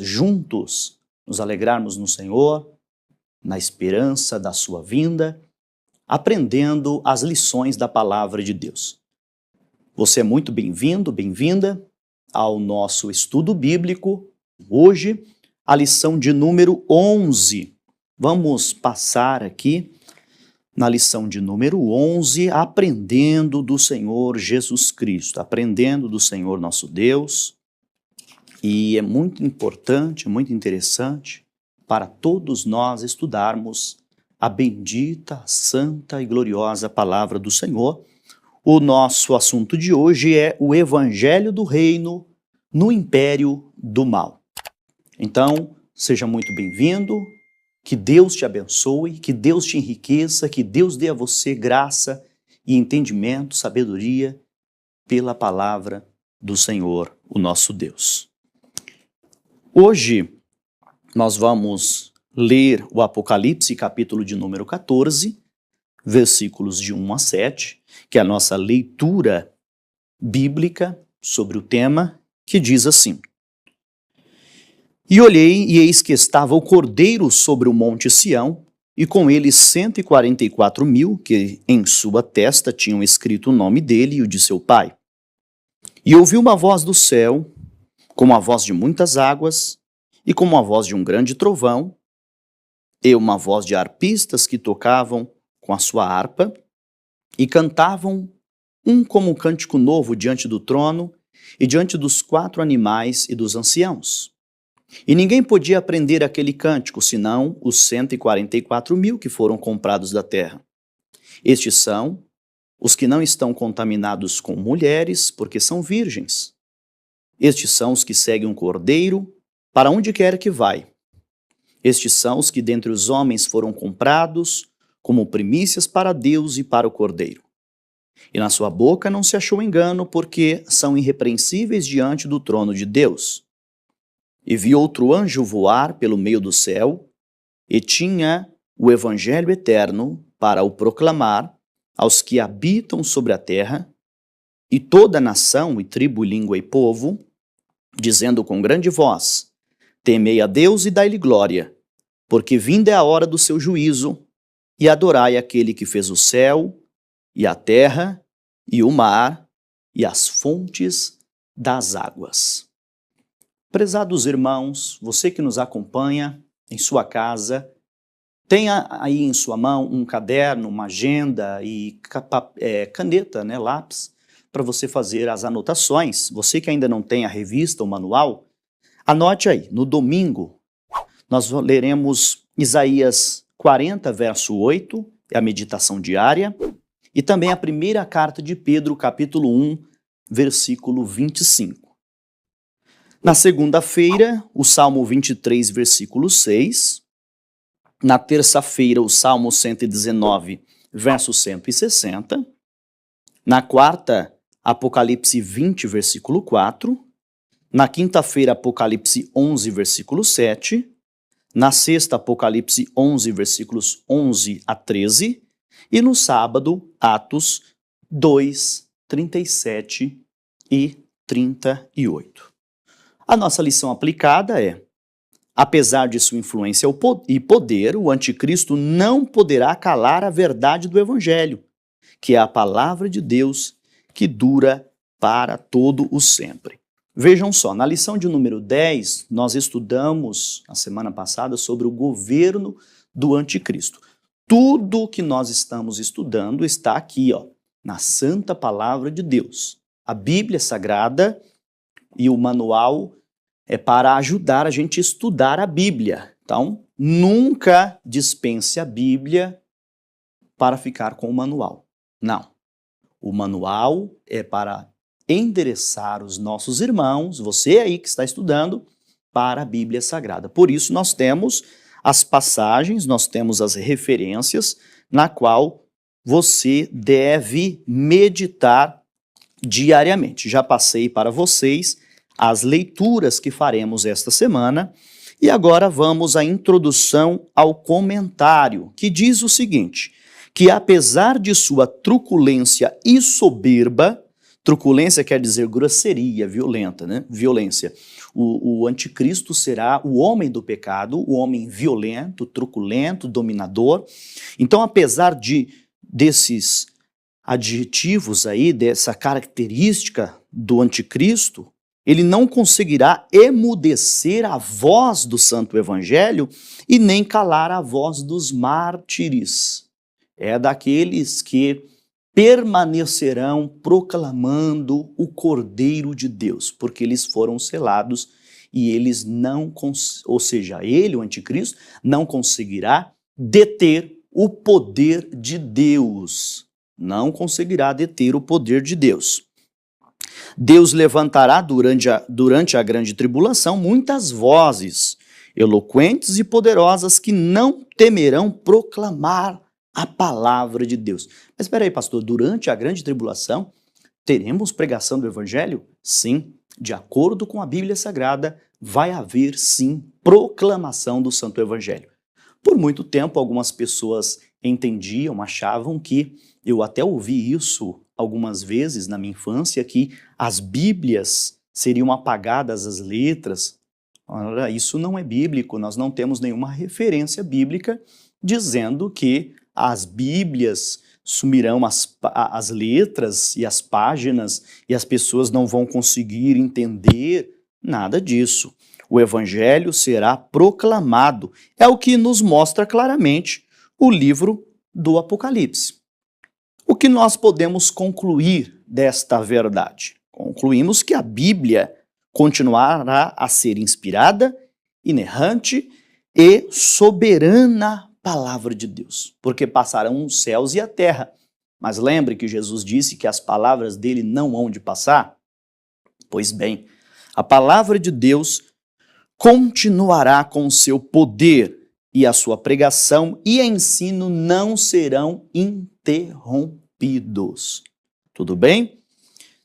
juntos nos alegrarmos no Senhor, na esperança da sua vinda, aprendendo as lições da palavra de Deus. Você é muito bem-vindo, bem-vinda ao nosso estudo bíblico. Hoje, a lição de número 11. Vamos passar aqui na lição de número 11, aprendendo do Senhor Jesus Cristo, aprendendo do Senhor nosso Deus. E é muito importante, muito interessante para todos nós estudarmos a bendita, santa e gloriosa palavra do Senhor. O nosso assunto de hoje é o Evangelho do Reino no Império do Mal. Então, seja muito bem-vindo, que Deus te abençoe, que Deus te enriqueça, que Deus dê a você graça e entendimento, sabedoria pela palavra do Senhor, o nosso Deus. Hoje, nós vamos ler o Apocalipse, capítulo de número 14, versículos de 1 a 7, que é a nossa leitura bíblica sobre o tema, que diz assim: E olhei, e eis que estava o Cordeiro sobre o monte Sião, e com ele 144.000, que em sua testa tinham escrito o nome dele e o de seu pai. E ouvi uma voz do céu, como a voz de muitas águas, e como a voz de um grande trovão, e uma voz de harpistas que tocavam com a sua harpa, e cantavam um como um cântico novo diante do trono, e diante dos 4 animais e dos anciãos. E ninguém podia aprender aquele cântico, senão os 144.000 que foram comprados da terra. Estes são os que não estão contaminados com mulheres, porque são virgens. Estes são os que seguem um cordeiro, para onde quer que vai. Estes são os que dentre os homens foram comprados, como primícias para Deus e para o cordeiro. E na sua boca não se achou engano, porque são irrepreensíveis diante do trono de Deus. E vi outro anjo voar pelo meio do céu, e tinha o evangelho eterno para o proclamar aos que habitam sobre a terra, e toda nação, e tribo, língua e povo, dizendo com grande voz: Temei a Deus e dai-lhe glória, porque vinda é a hora do seu juízo, e adorai aquele que fez o céu, e a terra, e o mar, e as fontes das águas. Prezados irmãos, você que nos acompanha em sua casa, tenha aí em sua mão um caderno, uma agenda e caneta, lápis, para você fazer as anotações. Você que ainda não tem a revista, o manual, anote aí, no domingo, nós leremos Isaías 40, verso 8, é a meditação diária, e também a primeira carta de Pedro, capítulo 1, versículo 25. Na segunda-feira, o Salmo 23, versículo 6. Na terça-feira, o Salmo 119, verso 160. Na quarta, Apocalipse 20, versículo 4. Na quinta-feira, Apocalipse 11, versículo 7. Na sexta, Apocalipse 11, versículos 11 a 13. E no sábado, Atos 2, 37 e 38. A nossa lição aplicada é: apesar de sua influência e poder, o anticristo não poderá calar a verdade do Evangelho, que é a palavra de Deus que dura para todo o sempre. Vejam só, na lição de número 10, nós estudamos, na semana passada, sobre o governo do anticristo. Tudo que nós estamos estudando está aqui, na santa palavra de Deus. A Bíblia Sagrada e o manual é para ajudar a gente a estudar a Bíblia. Então, nunca dispense a Bíblia para ficar com o manual. Não. O manual é para endereçar os nossos irmãos, você aí que está estudando, para a Bíblia Sagrada. Por isso, nós temos as passagens, nós temos as referências na qual você deve meditar diariamente. Já passei para vocês as leituras que faremos esta semana e agora vamos à introdução ao comentário, que diz o seguinte: que apesar de sua truculência e soberba, Truculência quer dizer grosseria, violenta, né? Violência. O anticristo será o homem do pecado, o homem violento, truculento, dominador. Então, apesar desses adjetivos aí, dessa característica do anticristo, ele não conseguirá emudecer a voz do Santo Evangelho e nem calar a voz dos mártires. É daqueles que permanecerão proclamando o Cordeiro de Deus, porque eles foram selados e eles não, ou seja, ele, o anticristo, não conseguirá deter o poder de Deus. Não conseguirá deter o poder de Deus. Deus levantará durante a grande tribulação muitas vozes eloquentes e poderosas que não temerão proclamar a palavra de Deus. Mas espera aí, pastor, durante a grande tribulação teremos pregação do evangelho? Sim, de acordo com a Bíblia Sagrada, vai haver sim proclamação do Santo Evangelho. Por muito tempo, algumas pessoas entendiam, achavam que, eu até ouvi isso algumas vezes na minha infância, que as Bíblias seriam apagadas, as letras. Ora, isso não é bíblico, nós não temos nenhuma referência bíblica dizendo que as Bíblias sumirão as letras e as páginas e as pessoas não vão conseguir entender nada disso. O Evangelho será proclamado. É o que nos mostra claramente o livro do Apocalipse. O que nós podemos concluir desta verdade? Concluímos que a Bíblia continuará a ser inspirada, inerrante e soberana palavra de Deus, porque passarão os céus e a terra. Mas lembre que Jesus disse que as palavras dele não hão de passar? Pois bem, a palavra de Deus continuará com o seu poder e a sua pregação e ensino não serão interrompidos. Tudo bem?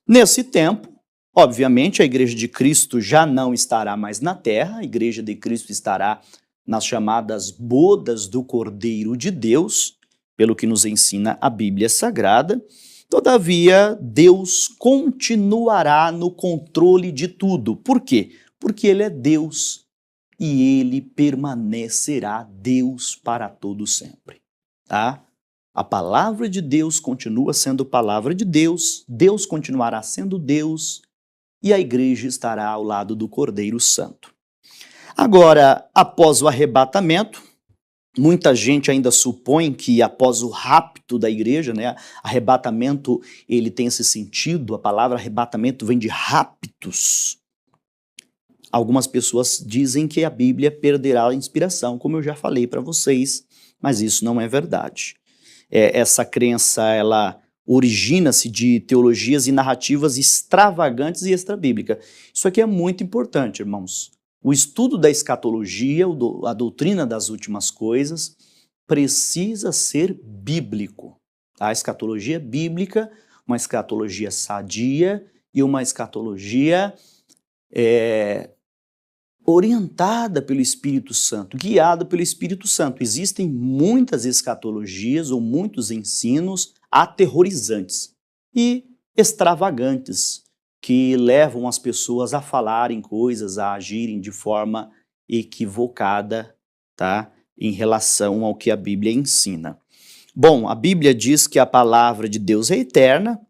Nesse tempo, obviamente, a Igreja de Cristo já não estará mais na terra, a Igreja de Cristo estará nas chamadas bodas do Cordeiro de Deus, pelo que nos ensina a Bíblia Sagrada. Todavia, Deus continuará no controle de tudo. Por quê? Porque Ele é Deus e Ele permanecerá Deus para todo sempre. Tá? A palavra de Deus continua sendo palavra de Deus, Deus continuará sendo Deus e a igreja estará ao lado do Cordeiro Santo. Agora, após o arrebatamento, muita gente ainda supõe que após o rapto da igreja, né, arrebatamento, ele tem esse sentido, a palavra arrebatamento vem de raptos. Algumas pessoas dizem que a Bíblia perderá a inspiração, como eu já falei para vocês, mas isso não é verdade. Essa crença, ela origina-se de teologias e narrativas extravagantes e extrabíblicas. Isso aqui é muito importante, irmãos. O estudo da escatologia, a doutrina das últimas coisas, precisa ser bíblico. A escatologia bíblica, uma escatologia sadia e uma escatologia orientada pelo Espírito Santo, guiada pelo Espírito Santo. Existem muitas escatologias ou muitos ensinos aterrorizantes e extravagantes, que levam as pessoas a falarem coisas, a agirem de forma equivocada, tá? Em relação ao que a Bíblia ensina. Bom, a Bíblia diz que a palavra de Deus é eterna.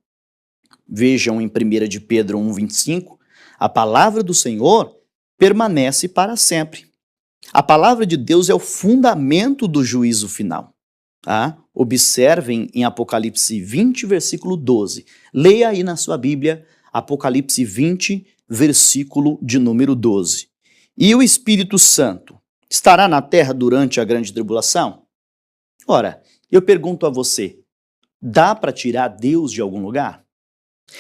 Vejam em 1 de Pedro 1,25, a palavra do Senhor permanece para sempre. A palavra de Deus é o fundamento do juízo final. Tá? Observem em Apocalipse 20, versículo 12. Leia aí na sua Bíblia, Apocalipse 20, versículo de número 12. E o Espírito Santo estará na terra durante a grande tribulação? Ora, eu pergunto a você, dá para tirar Deus de algum lugar?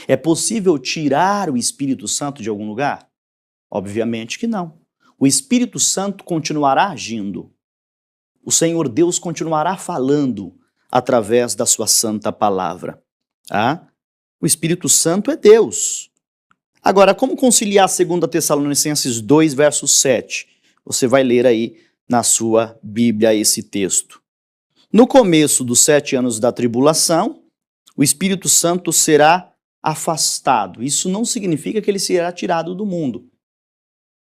É possível tirar o Espírito Santo de algum lugar? Obviamente que não. O Espírito Santo continuará agindo. O Senhor Deus continuará falando através da sua santa palavra. Tá? O Espírito Santo é Deus. Agora, como conciliar 2 Tessalonicenses 2, verso 7? Você vai ler aí na sua Bíblia esse texto. No começo dos 7 anos da tribulação, o Espírito Santo será afastado. Isso não significa que ele será tirado do mundo.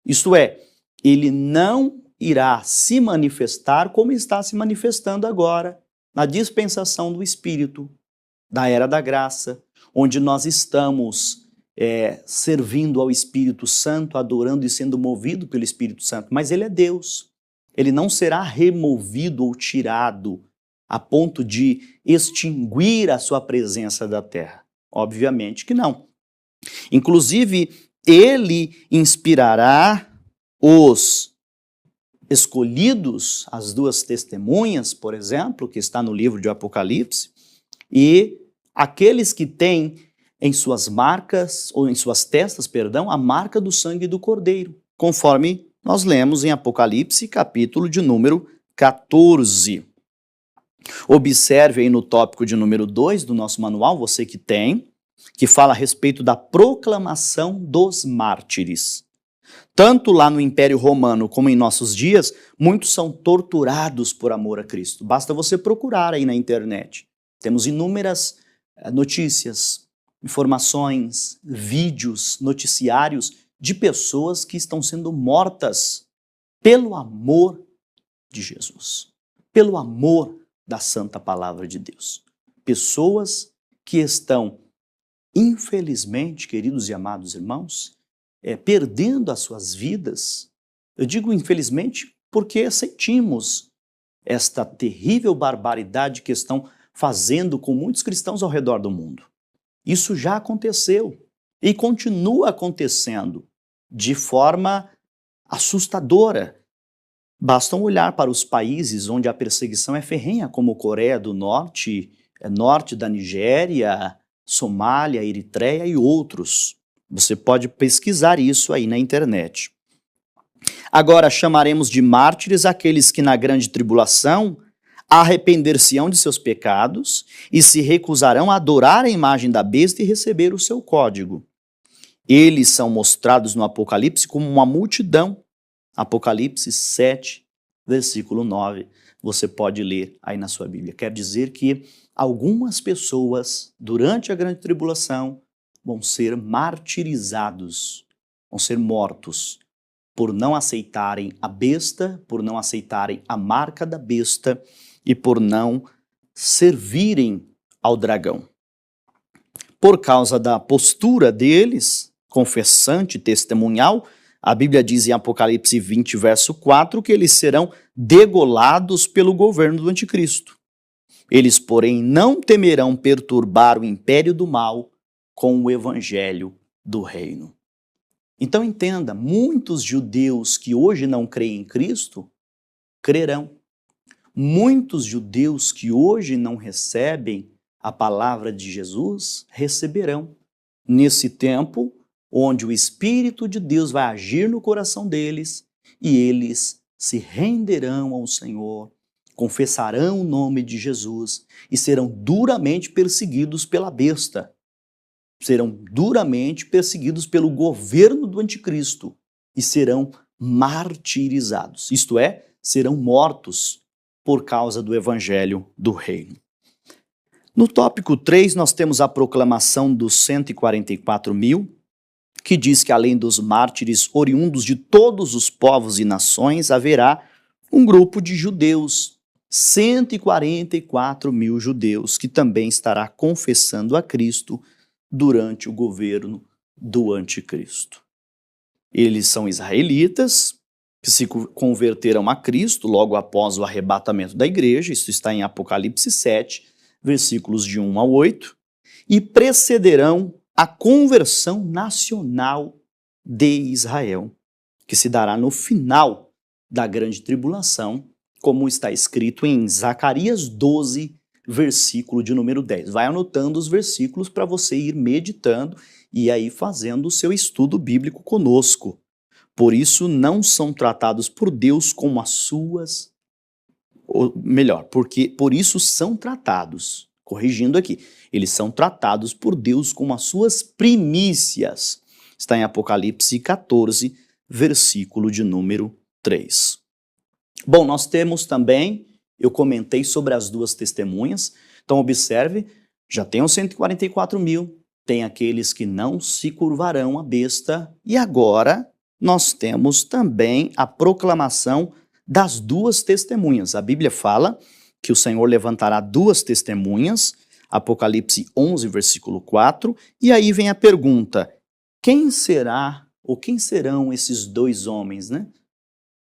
Isto é, ele não irá se manifestar como está se manifestando agora, na dispensação do Espírito, da era da graça, onde nós estamos servindo ao Espírito Santo, adorando e sendo movido pelo Espírito Santo. Mas ele é Deus. Ele não será removido ou tirado a ponto de extinguir a sua presença da terra. Obviamente que não. Inclusive, ele inspirará os escolhidos, as duas testemunhas, por exemplo, que está no livro de Apocalipse, e aqueles que têm em suas marcas, ou em suas testas, perdão, a marca do sangue do Cordeiro, conforme nós lemos em Apocalipse, capítulo de número 14. Observe aí no tópico de número 2 do nosso manual, você que tem, que fala a respeito da proclamação dos mártires. Tanto lá no Império Romano como em nossos dias, muitos são torturados por amor a Cristo. Basta você procurar aí na internet. Temos inúmeras notícias, informações, vídeos, noticiários de pessoas que estão sendo mortas pelo amor de Jesus, pelo amor da santa palavra de Deus. Pessoas que estão, infelizmente, queridos e amados irmãos, perdendo as suas vidas. Eu digo infelizmente porque sentimos esta terrível barbaridade que estão fazendo com muitos cristãos ao redor do mundo. Isso já aconteceu e continua acontecendo de forma assustadora. Basta olhar para os países onde a perseguição é ferrenha, como Coreia do Norte, norte da Nigéria, Somália, Eritreia e outros. Você pode pesquisar isso aí na internet. Agora chamaremos de mártires aqueles que na grande tribulação arrepender-se-ão de seus pecados e se recusarão a adorar a imagem da besta e receber o seu código. Eles são mostrados no Apocalipse como uma multidão. Apocalipse 7, versículo 9. Você pode ler aí na sua Bíblia. Quer dizer que algumas pessoas, durante a grande tribulação, vão ser martirizados, vão ser mortos, por não aceitarem a besta, por não aceitarem a marca da besta e por não servirem ao dragão. Por causa da postura deles, confessante, testemunhal, a Bíblia diz em Apocalipse 20, verso 4, que eles serão degolados pelo governo do anticristo. Eles, porém, não temerão perturbar o império do mal com o evangelho do reino. Então entenda, muitos judeus que hoje não creem em Cristo, crerão. Muitos judeus que hoje não recebem a palavra de Jesus, receberão. Nesse tempo, onde o Espírito de Deus vai agir no coração deles e eles se renderão ao Senhor, confessarão o nome de Jesus e serão duramente perseguidos pela besta. Serão duramente perseguidos pelo governo do anticristo e serão martirizados. Isto é, serão mortos por causa do evangelho do reino. No tópico 3, nós temos a proclamação dos 144.000, que diz que além dos mártires oriundos de todos os povos e nações, haverá um grupo de judeus, 144.000 judeus, que também estará confessando a Cristo durante o governo do anticristo. Eles são israelitas, que se converteram a Cristo logo após o arrebatamento da igreja, isso está em Apocalipse 7, versículos de 1 a 8, e precederão a conversão nacional de Israel, que se dará no final da grande tribulação, como está escrito em Zacarias 12, versículo de número 10. Vai anotando os versículos para você ir meditando e aí fazendo o seu estudo bíblico conosco. Por isso não são tratados por Deus como as suas, ou melhor, porque por isso são tratados, corrigindo aqui, eles são tratados por Deus como as suas primícias. Está em Apocalipse 14, versículo de número 3. Bom, nós temos também, eu comentei sobre as duas testemunhas, então observe, já tem os 144.000, tem aqueles que não se curvarão à besta, e agora nós temos também a proclamação das duas testemunhas. A Bíblia fala que o Senhor levantará duas testemunhas, Apocalipse 11, versículo 4, e aí vem a pergunta: quem será ou quem serão esses dois homens, né?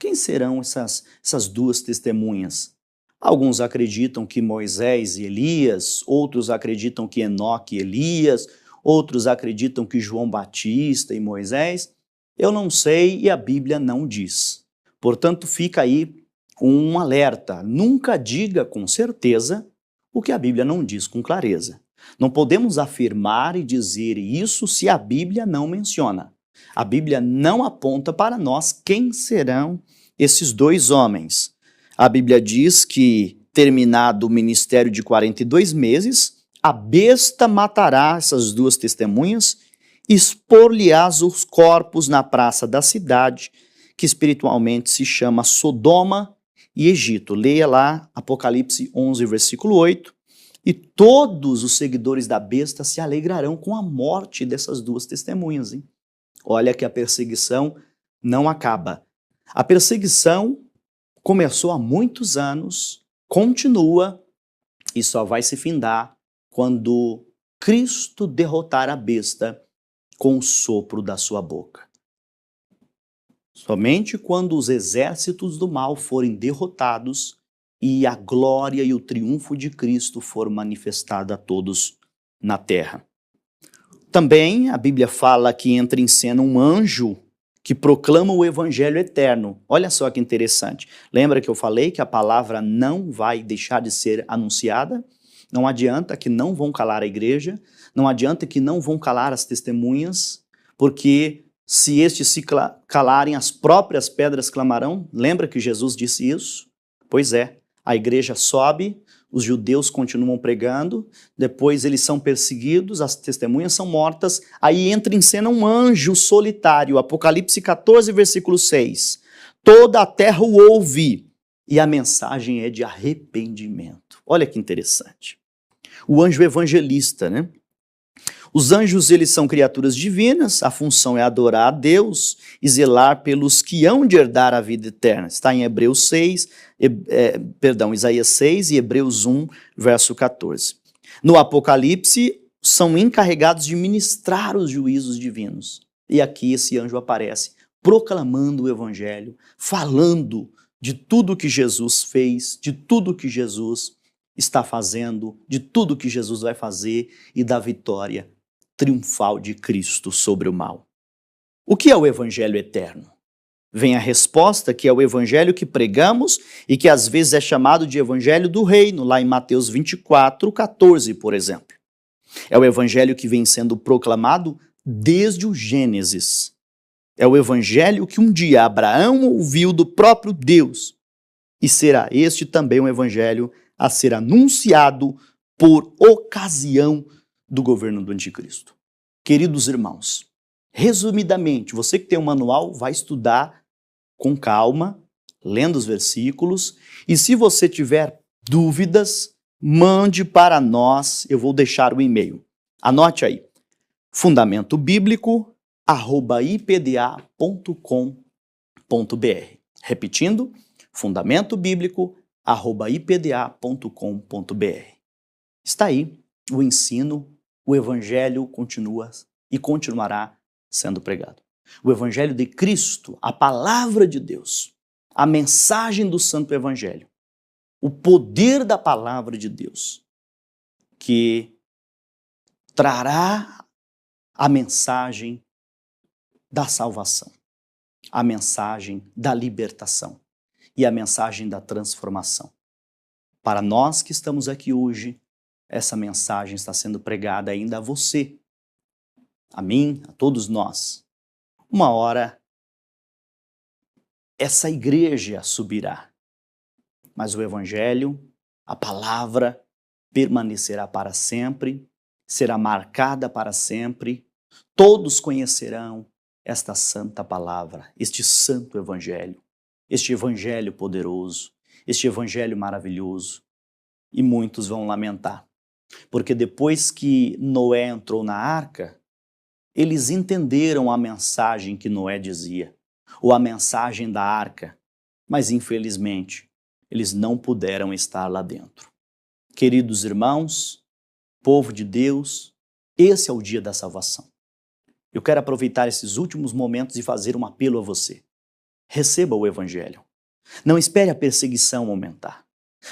Quem serão essas duas testemunhas? Alguns acreditam que Moisés e Elias, outros acreditam que Enoque e Elias, outros acreditam que João Batista e Moisés. Eu não sei e a Bíblia não diz. Portanto, fica aí um alerta. Nunca diga com certeza o que a Bíblia não diz com clareza. Não podemos afirmar e dizer isso se a Bíblia não menciona. A Bíblia não aponta para nós quem serão esses dois homens. A Bíblia diz que, terminado o ministério de 42 meses, a besta matará essas duas testemunhas, expor-lhe-ás os corpos na praça da cidade, que espiritualmente se chama Sodoma e Egito. Leia lá Apocalipse 11, versículo 8. E todos os seguidores da besta se alegrarão com a morte dessas duas testemunhas, hein? Olha que a perseguição não acaba. A perseguição começou há muitos anos, continua e só vai se findar quando Cristo derrotar a besta com o sopro da sua boca. Somente quando os exércitos do mal forem derrotados e a glória e o triunfo de Cristo for manifestado a todos na terra. Também a Bíblia fala que entra em cena um anjo que proclama o evangelho eterno. Olha só que interessante. Lembra que eu falei que a palavra não vai deixar de ser anunciada? Não adianta que não vão calar a igreja, não adianta que não vão calar as testemunhas, porque se estes se calarem, as próprias pedras clamarão. Lembra que Jesus disse isso? Pois é. A igreja sobe, os judeus continuam pregando, depois eles são perseguidos, as testemunhas são mortas, aí entra em cena um anjo solitário, Apocalipse 14, versículo 6. Toda a terra o ouve, e a mensagem é de arrependimento. Olha que interessante. O anjo evangelista, né? Os anjos, eles são criaturas divinas, a função é adorar a Deus e zelar pelos que hão de herdar a vida eterna. Está em Isaías 6 e Hebreus 1, verso 14. No Apocalipse, são encarregados de ministrar os juízos divinos. E aqui esse anjo aparece, proclamando o evangelho, falando de tudo que Jesus fez, de tudo que Jesus está fazendo, de tudo que Jesus vai fazer e da vitória triunfal de Cristo sobre o mal. O que é o evangelho eterno? Vem a resposta, que é o evangelho que pregamos e que às vezes é chamado de evangelho do reino, lá em Mateus 24, 14, por exemplo. É o evangelho que vem sendo proclamado desde o Gênesis. É o evangelho que um dia Abraão ouviu do próprio Deus. E será este também um evangelho a ser anunciado por ocasião do governo do anticristo. Queridos irmãos, resumidamente, você que tem um manual, vai estudar com calma, lendo os versículos, e se você tiver dúvidas, mande para nós, eu vou deixar o e-mail. Anote aí, fundamentobiblico@ipda.com.br. Repetindo, fundamentobiblico@ipda.com.br. Está aí o ensino, o evangelho continua e continuará sendo pregado. O evangelho de Cristo, a palavra de Deus, a mensagem do santo evangelho, o poder da palavra de Deus, que trará a mensagem da salvação, a mensagem da libertação e a mensagem da transformação. Para nós que estamos aqui hoje, essa mensagem está sendo pregada ainda a você, a mim, a todos nós. Uma hora, essa igreja subirá, mas o evangelho, a palavra, permanecerá para sempre, será marcada para sempre. Todos conhecerão esta santa palavra, este santo evangelho, este evangelho poderoso, este evangelho maravilhoso, e muitos vão lamentar. Porque depois que Noé entrou na arca, eles entenderam a mensagem que Noé dizia, ou a mensagem da arca, mas infelizmente eles não puderam estar lá dentro. Queridos irmãos, povo de Deus, esse é o dia da salvação. Eu quero aproveitar esses últimos momentos e fazer um apelo a você. Receba o Evangelho. Não espere a perseguição aumentar.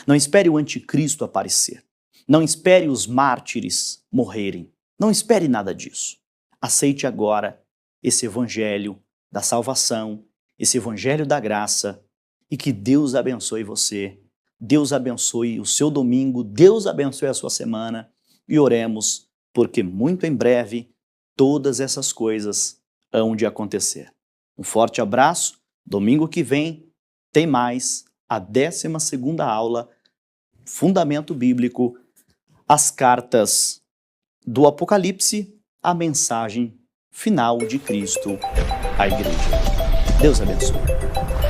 Não espere o anticristo aparecer. Não espere os mártires morrerem. Não espere nada disso. Aceite agora esse Evangelho da salvação, esse Evangelho da graça, e que Deus abençoe você, Deus abençoe o seu domingo, Deus abençoe a sua semana, e oremos, porque muito em breve todas essas coisas hão de acontecer. Um forte abraço, domingo que vem tem mais a 12ª aula, Fundamento Bíblico, as cartas do Apocalipse, a mensagem final de Cristo à igreja. Deus abençoe.